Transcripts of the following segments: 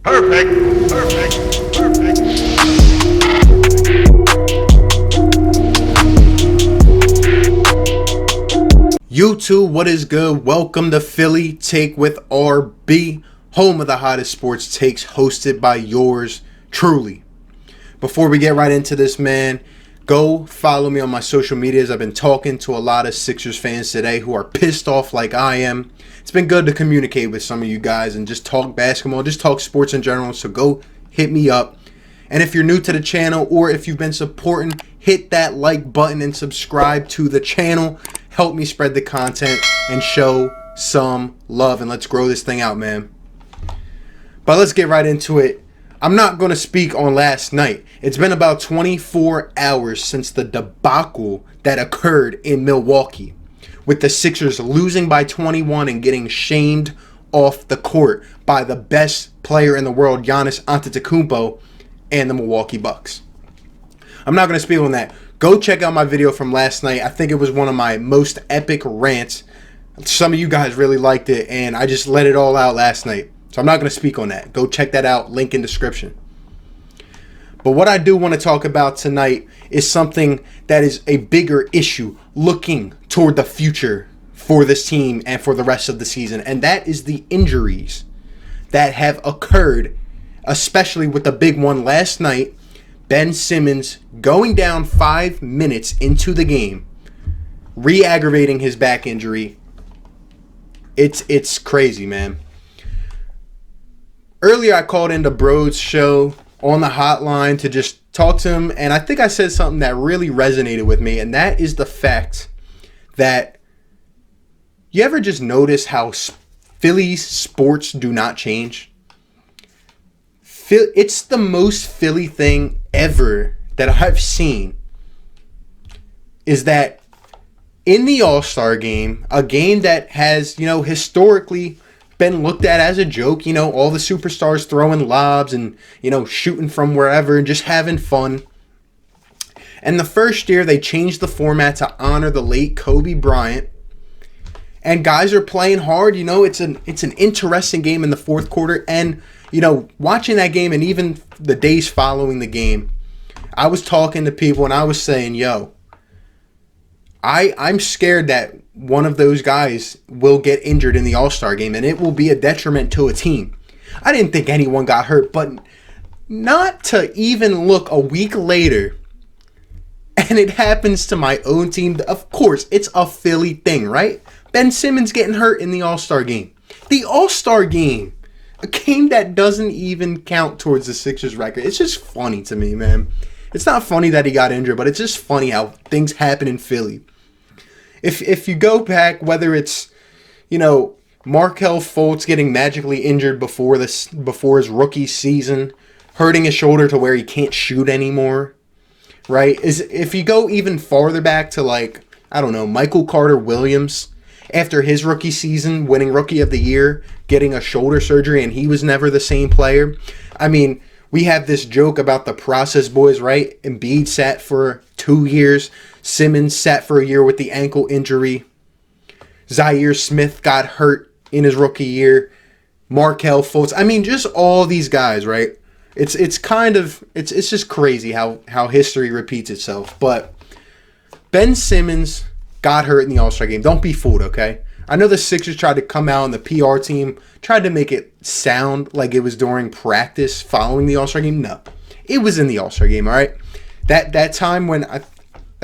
Perfect. Perfect. Perfect. YouTube, what is good? Welcome to Philly Take with RB, home of the hottest sports takes, hosted by yours truly. Before we get right into this, man, go follow me on my social medias. I've been talking to a lot of Sixers fans today who are pissed off like I am. It's been good to communicate with some of you guys and just talk basketball, just talk sports in general. So go hit me up. And if you're new to the channel or if you've been supporting, hit that like button and subscribe to the channel. Help me spread the content and show some love. And let's grow this thing out, man. But let's get right into it. I'm not going to speak on last night. It's been about 24 hours since the debacle that occurred in Milwaukee, with the Sixers losing by 21 and getting shamed off the court by the best player in the world, Giannis Antetokounmpo, and the Milwaukee Bucks. I'm not going to speak on that. Go check out my video from last night. I think it was one of my most epic rants. Some of you guys really liked it, and I just let it all out last night. So I'm not going to speak on that. Go check that out. Link in description. But what I do want to talk about tonight is something that is a bigger issue looking toward the future for this team and for the rest of the season. And that is the injuries that have occurred, especially with the big one last night. Ben Simmons going down 5 minutes into the game, re-aggravating his back injury. It's crazy, man. Earlier I called into Bro's show on the hotline to just talk to him, and I think I said something that really resonated with me, and that is the fact that you ever just notice how Philly's sports do not change? It's the most Philly thing ever that I've seen is that in the All-Star game, a game that has, historically been looked at as a joke, all the superstars throwing lobs and, shooting from wherever and just having fun. And the first year they changed the format to honor the late Kobe Bryant. And guys are playing hard, it's an interesting game in the fourth quarter. And, watching that game and even the days following the game, I was talking to people and I was saying, I'm scared that one of those guys will get injured in the All-Star game and it will be a detriment to a team. I didn't think anyone got hurt, but not to even look a week later and it happens to my own team. Of course, it's a Philly thing, right? Ben Simmons getting hurt in the All-Star game. The All-Star game, a game that doesn't even count towards the Sixers record. It's just funny to me, man. It's not funny that he got injured, but it's just funny how things happen in Philly. If you go back, whether it's, Markelle Fultz getting magically injured before his rookie season, hurting his shoulder to where he can't shoot anymore, right? If you go even farther back to Michael Carter Williams, after his rookie season, winning Rookie of the Year, getting a shoulder surgery, and he was never the same player. I mean, we have this joke about the process boys, right? Embiid sat for 2 years. Simmons sat for a year with the ankle injury. Zaire Smith got hurt in his rookie year. Markelle Fultz. I mean, just all these guys, right? It's just crazy how history repeats itself. But Ben Simmons got hurt in the All-Star game. Don't be fooled, okay? I know the Sixers tried to come out and the PR team tried to make it sound like it was during practice following the All-Star game. No, it was in the All-Star game, all right? That time when I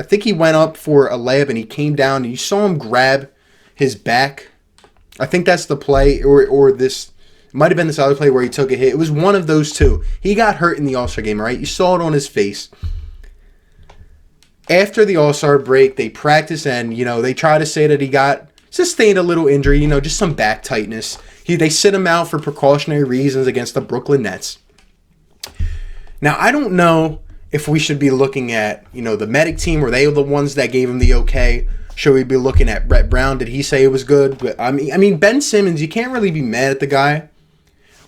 think he went up for a layup and he came down and you saw him grab his back. I think that's the play or this might have been this other play where he took a hit. It was one of those two. He got hurt in the All-Star game, all right? You saw it on his face. After the All-Star break, they practice and, they try to say that he sustained a little injury, just some back tightness. They sit him out for precautionary reasons against the Brooklyn Nets. Now, I don't know if we should be looking at, the medic team. Were they the ones that gave him the okay? Should we be looking at Brett Brown? Did he say it was good? But I mean, Ben Simmons, you can't really be mad at the guy.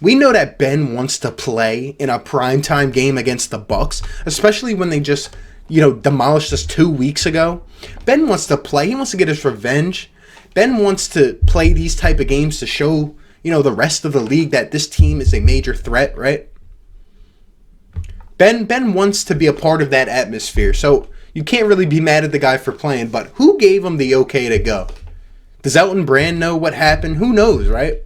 We know that Ben wants to play in a primetime game against the Bucks, especially when they just, demolished us 2 weeks ago. Ben wants to play. He wants to get his revenge. Ben wants to play these type of games to show, the rest of the league that this team is a major threat, right? Ben wants to be a part of that atmosphere, so you can't really be mad at the guy for playing, but who gave him the okay to go? Does Elton Brand know what happened? Who knows, right?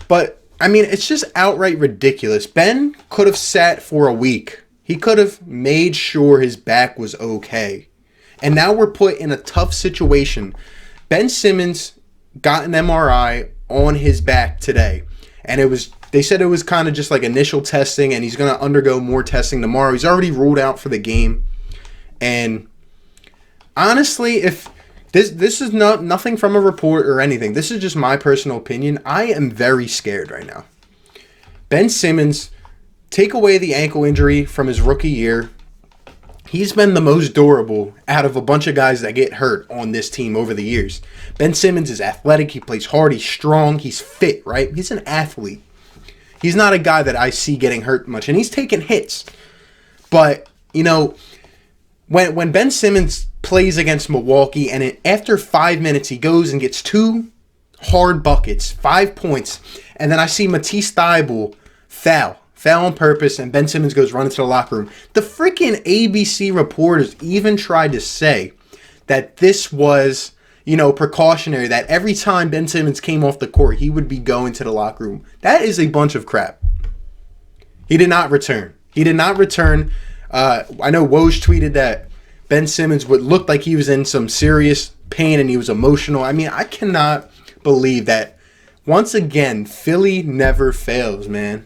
But, I mean, it's just outright ridiculous. Ben could have sat for a week. He could have made sure his back was okay. And now we're put in a tough situation. Ben Simmons got an MRI on his back today. And they said it was kind of just like initial testing, and he's going to undergo more testing tomorrow. He's already ruled out for the game. And honestly, if this is nothing from a report or anything, this is just my personal opinion, I am very scared right now. Ben Simmons, take away the ankle injury from his rookie year. He's been the most durable out of a bunch of guys that get hurt on this team over the years. Ben Simmons is athletic. He plays hard. He's strong. He's fit, right? He's an athlete. He's not a guy that I see getting hurt much. And he's taking hits. But, when Ben Simmons plays against Milwaukee and after 5 minutes he goes and gets 2 hard buckets, 5 points, and then I see Matisse Thybulle foul on purpose, and Ben Simmons goes running to the locker room. The freaking ABC reporters even tried to say that this was, precautionary, that every time Ben Simmons came off the court, he would be going to the locker room. That is a bunch of crap. He did not return. I know Woj tweeted that Ben Simmons would look like he was in some serious pain and he was emotional. I mean, I cannot believe that. Once again, Philly never fails, man.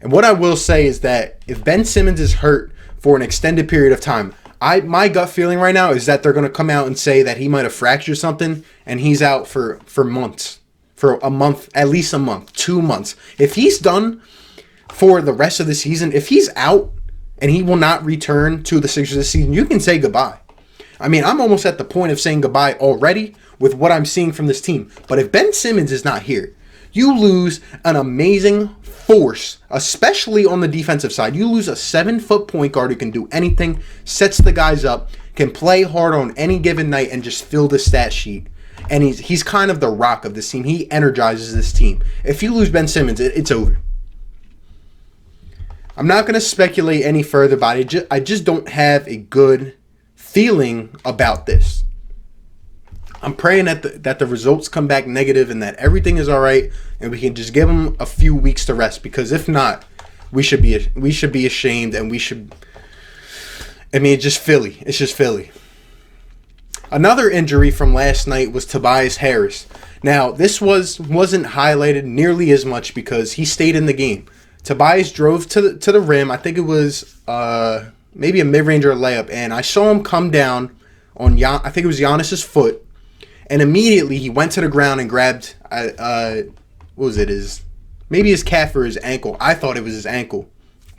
And what I will say is that if Ben Simmons is hurt for an extended period of time, my gut feeling right now is that they're going to come out and say that he might have fractured something and he's out for months. For a month, at least a month, 2 months. If he's done for the rest of the season, if he's out and he will not return to the Sixers this season, you can say goodbye. I mean, I'm almost at the point of saying goodbye already with what I'm seeing from this team. But if Ben Simmons is not here, you lose an amazing force, especially on the defensive side. You lose a 7-foot point guard who can do anything, sets the guys up, can play hard on any given night, and just fill the stat sheet. And he's kind of the rock of this team. He energizes this team. If you lose Ben Simmons, it's over. I'm not going to speculate any further about it. I just don't have a good feeling about this. I'm praying that the results come back negative and that everything is all right and we can just give them a few weeks to rest, because if not, we should be ashamed, and it's just Philly. It's just Philly. Another injury from last night was Tobias Harris. Now, this wasn't highlighted nearly as much because he stayed in the game. Tobias drove to the rim. I think it was maybe a mid-range or a layup, and I saw him come down on I think it was Giannis's foot. And immediately he went to the ground and grabbed, what was it, maybe his calf or his ankle. I thought it was his ankle.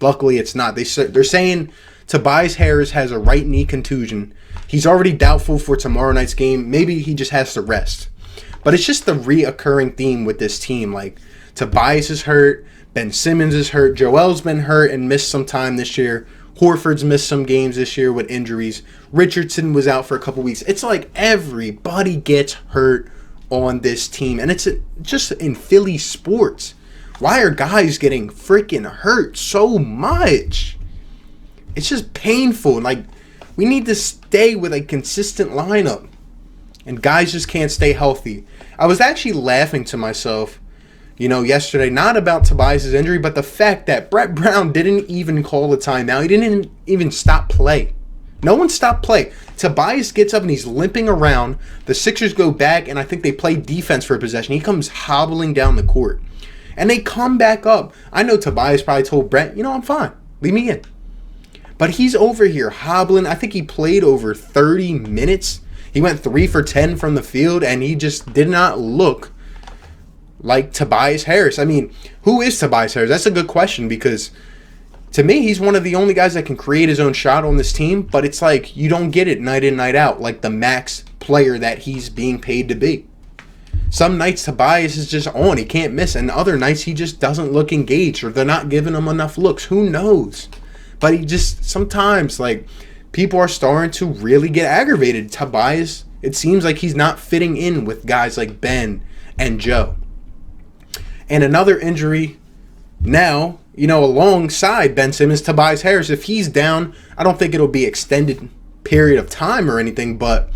Luckily, it's not. They're saying Tobias Harris has a right knee contusion. He's already doubtful for tomorrow night's game. Maybe he just has to rest. But it's just the reoccurring theme with this team. Like, Tobias is hurt. Ben Simmons is hurt. Joel's been hurt and missed some time this year. Horford's missed some games this year with injuries. Richardson was out for a couple weeks. It's like everybody gets hurt on this team. And it's just in Philly sports. Why are guys getting freaking hurt so much? It's just painful. Like, we need to stay with a consistent lineup. And guys just can't stay healthy. I was actually laughing to myself, yesterday, not about Tobias' injury, but the fact that Brett Brown didn't even call a timeout. He didn't even stop play. No one stopped play. Tobias gets up and he's limping around. The Sixers go back, and I think they play defense for a possession. He comes hobbling down the court. And they come back up. I know Tobias probably told Brett, I'm fine. Leave me in. But he's over here hobbling. I think he played over 30 minutes. He went 3 for 10 from the field, and he just did not look like Tobias Harris. I mean, who is Tobias Harris? That's a good question, because to me, he's one of the only guys that can create his own shot on this team, but it's like you don't get it night in, night out, like the max player that he's being paid to be. Some nights Tobias is just on, he can't miss, and other nights he just doesn't look engaged, or they're not giving him enough looks. Who knows? But he just, sometimes, like, people are starting to really get aggravated. Tobias It seems like he's not fitting in with guys like Ben and Joe. And another injury now, alongside Ben Simmons, Tobias Harris, if he's down, I don't think it'll be extended period of time or anything, but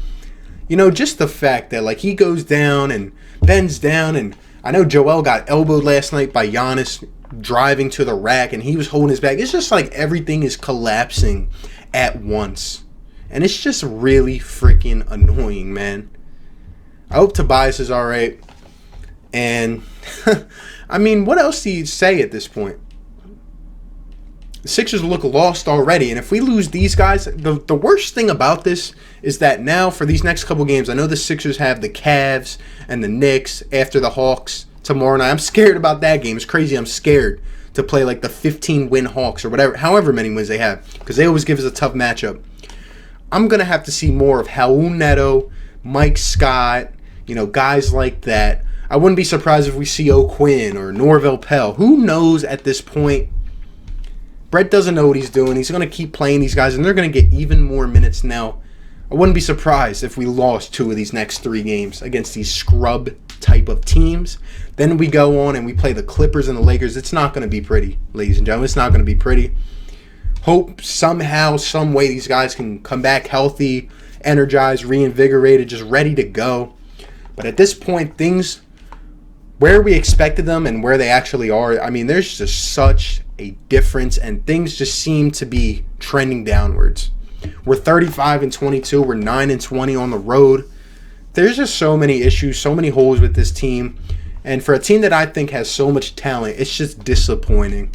just the fact that he goes down and Ben's down, and I know Joel got elbowed last night by Giannis driving to the rack and he was holding his back. It's just like everything is collapsing at once. And it's just really freaking annoying, man. I hope Tobias is all right. And I mean, what else do you say at this point? The Sixers look lost already, and if we lose these guys, the worst thing about this is that now for these next couple games, I know the Sixers have the Cavs and the Knicks after the Hawks tomorrow night. I'm scared about that game. It's crazy. I'm scared to play the 15-win Hawks or whatever, however many wins they have, because they always give us a tough matchup. I'm going to have to see more of Raul Neto, Mike Scott, guys like that. I wouldn't be surprised if we see O'Quinn or Norvell Pell. Who knows at this point? Brett doesn't know what he's doing. He's going to keep playing these guys, and they're going to get even more minutes now. I wouldn't be surprised if we lost 2 of these next 3 games against these scrub type of teams. Then we go on and we play the Clippers and the Lakers. It's not going to be pretty, ladies and gentlemen. It's not going to be pretty. Hope somehow, some way these guys can come back healthy, energized, reinvigorated, just ready to go. But at this point, things where we expected them and where they actually are, I mean, there's just such a difference, and things just seem to be trending downwards. We're 35-22. We're 9-20 on the road. There's just so many issues, so many holes with this team. And for a team that I think has so much talent, it's just disappointing.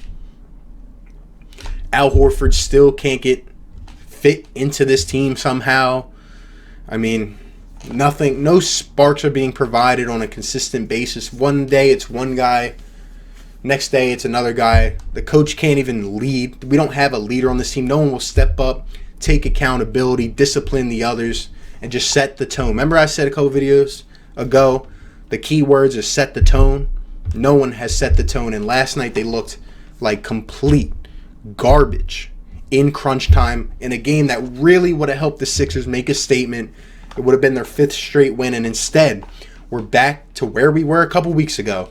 Al Horford still can't get fit into this team somehow. I mean, no sparks are being provided on a consistent basis. One day it's one guy, next day it's another guy. The coach can't even lead. We don't have a leader on this team. No one will step up, take accountability, discipline the others, and just set the tone. Remember I said a couple videos ago, the key words is set the tone. No one has set the tone, and last night they looked like complete garbage in crunch time in a game that really would have helped the Sixers make a statement. It would have been their 5th straight win, and instead we're back to where we were a couple weeks ago.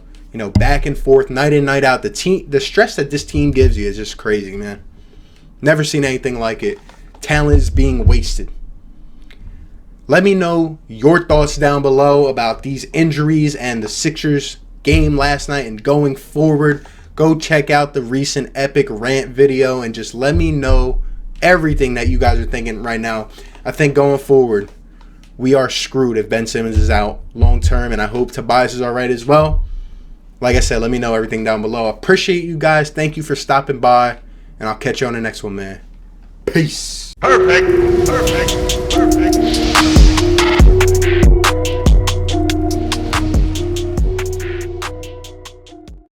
Back and forth, night in, night out. The stress that this team gives you is just crazy, man. Never seen anything like it. Talent is being wasted. Let me know your thoughts down below about these injuries and the Sixers game last night and going forward. Go check out the recent epic rant video and just let me know everything that you guys are thinking right now. I think going forward, we are screwed if Ben Simmons is out long term, and I hope Tobias is all right as well. Like I said, let me know everything down below. I appreciate you guys. Thank you for stopping by, and I'll catch you on the next one, man. Peace. Perfect.